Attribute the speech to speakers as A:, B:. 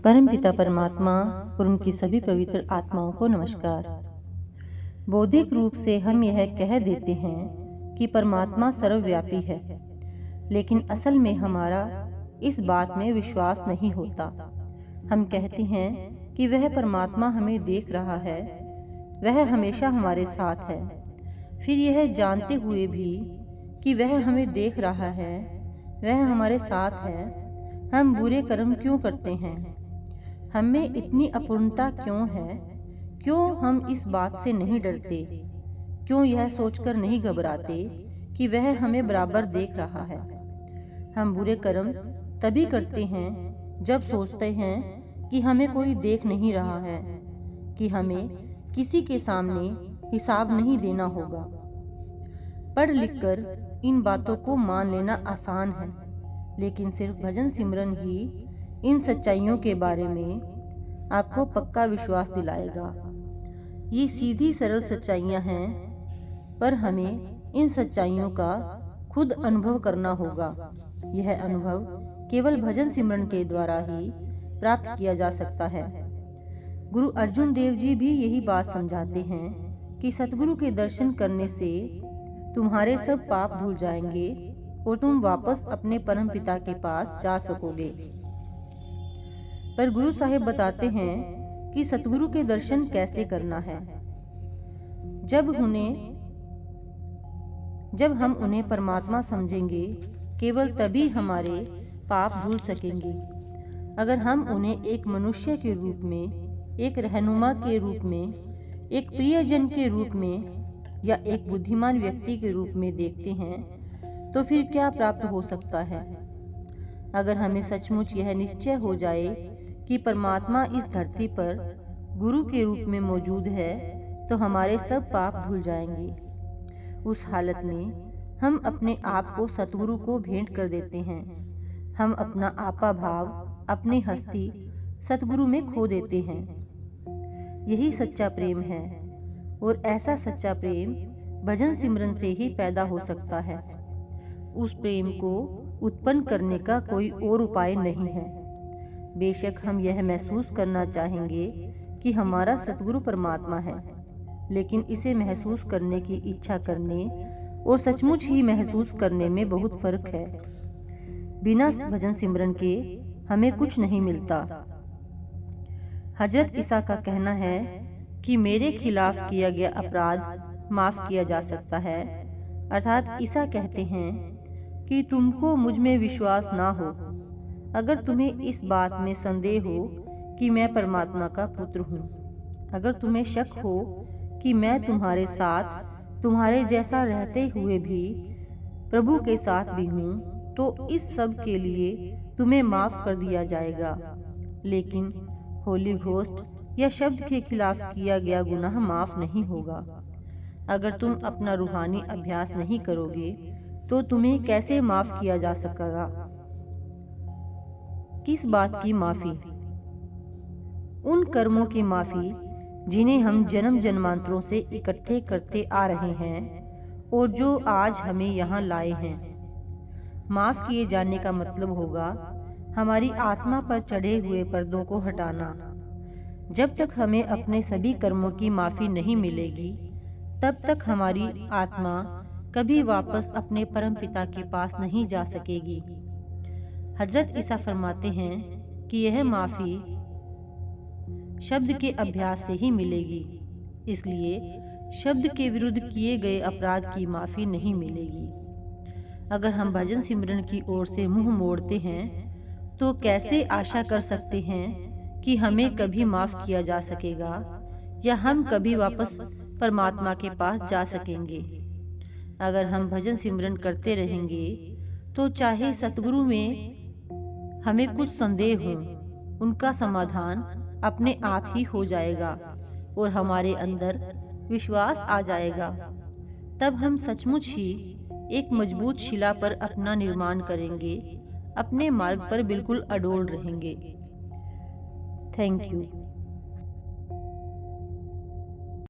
A: परमपिता परमात्मा और उनकी सभी पवित्र आत्माओं को नमस्कार। बौद्धिक रूप से हम यह कह देते हैं कि परमात्मा सर्वव्यापी है, लेकिन असल में हमारा इस बात में विश्वास नहीं होता। हम कहते हैं कि वह परमात्मा हमें देख रहा है, वह हमेशा हमारे साथ है। फिर यह जानते हुए भी कि वह हमें देख रहा है, वह हमारे साथ है, हम बुरे कर्म क्यों करते हैं? हमें इतनी अपूर्णता क्यों है? क्यों हम इस बात से नहीं डरते? क्यों यह सोचकर नहीं घबराते कि वह हमें बराबर देख रहा है? हम बुरे कर्म तभी करते हैं जब सोचते हैं कि हमें कोई देख नहीं रहा है, कि हमें किसी के सामने हिसाब नहीं देना होगा। पढ़ लिखकर इन बातों को मान लेना आसान है, लेकिन सिर्फ भजन सिमरन ही इन सच्चाइयों के बारे में आपको पक्का विश्वास दिलाएगा। ये सीधी सरल सच्चाइयाँ हैं, पर हमें इन सच्चाइयों का खुद अनुभव करना होगा। यह अनुभव केवल भजन सिमरन के द्वारा ही प्राप्त किया जा सकता है। गुरु अर्जुन देव जी भी यही बात समझाते हैं कि सतगुरु के दर्शन करने से तुम्हारे सब पाप धुल जाएंगे और तुम वापस अपने परम पिता के पास जा सकोगे। पर गुरु साहिब बताते हैं कि सतगुरु के दर्शन कैसे करना है। जब हम उन्हें परमात्मा समझेंगे, केवल तभी हमारे पाप धुल सकेंगे। अगर हम उन्हें एक मनुष्य के रूप में, एक रहनुमा के रूप में, एक प्रियजन के रूप में या एक बुद्धिमान व्यक्ति के रूप में देखते हैं, तो फिर क्या प्राप्त हो सकता है? अगर हमें सचमुच यह निश्चय हो जाए कि परमात्मा इस धरती पर गुरु के रूप में मौजूद है, तो हमारे सब पाप धुल जाएंगे। उस हालत में हम अपने आप को सतगुरु को भेंट कर देते हैं। हम अपना आपा भाव, अपनी हस्ती सतगुरु में खो देते हैं। यही सच्चा प्रेम है, और ऐसा सच्चा प्रेम भजन सिमरन से ही पैदा हो सकता है। उस प्रेम को उत्पन्न करने का कोई और उपाय नहीं है। बेशक हम यह महसूस करना चाहेंगे कि हमारा सतगुरु परमात्मा है, लेकिन इसे महसूस करने की इच्छा करने और सचमुच ही महसूस करने में बहुत फर्क है। बिना भजन सिमरन के हमें कुछ नहीं मिलता। हजरत ईसा का कहना है कि मेरे खिलाफ किया गया अपराध माफ किया जा सकता है। अर्थात ईसा कहते हैं कि तुमको मुझ में विश्वास ना हो। अगर तुम्हें इस बात में संदेह हो कि मैं परमात्मा का पुत्र हूँ, अगर तुम्हें शक हो कि मैं तुम्हारे साथ, तुम्हारे जैसा रहते हुए भी प्रभु के साथ भी हूँ, तो इस सब के लिए तुम्हें माफ कर दिया जाएगा। लेकिन होली घोस्ट या शब्द के खिलाफ किया गया गुनाह माफ नहीं होगा। अगर तुम अपना रूहानी अभ्यास नहीं करोगे, तो तुम्हें कैसे माफ किया जा सकेगा? किस बात की माफी? उन कर्मों की माफी जिन्हें हम जन्म जन्मांतरों से इकट्ठे करते आ रहे हैं और जो आज हमें यहाँ लाए हैं। माफ किए जाने का मतलब होगा हमारी आत्मा पर चढ़े हुए पर्दों को हटाना। जब तक हमें अपने सभी कर्मों की माफी नहीं मिलेगी, तब तक हमारी आत्मा कभी वापस अपने परम पिता के पास नहीं जा सकेगी। हजरत ईसा फरमाते हैं कि यह माफी शब्द के अभ्यास से ही मिलेगी, इसलिए शब्द के विरुद्ध किए गए अपराध की माफी नहीं मिलेगी। अगर हम भजन सिमरन की ओर से मुंह मोड़ते हैं, तो कैसे आशा कर सकते हैं कि हमें कभी माफ किया जा सकेगा या हम कभी वापस परमात्मा के पास जा सकेंगे? अगर हम भजन सिमरन करते रहेंगे, तो चाहे सतगुरु में हमें कुछ संदेह हो, उनका समाधान अपने आप ही हो जाएगा और हमारे अंदर विश्वास आ जाएगा। तब हम सचमुच ही एक मजबूत शिला पर अपना निर्माण करेंगे, अपने मार्ग पर बिल्कुल अडोल रहेंगे। Thank you.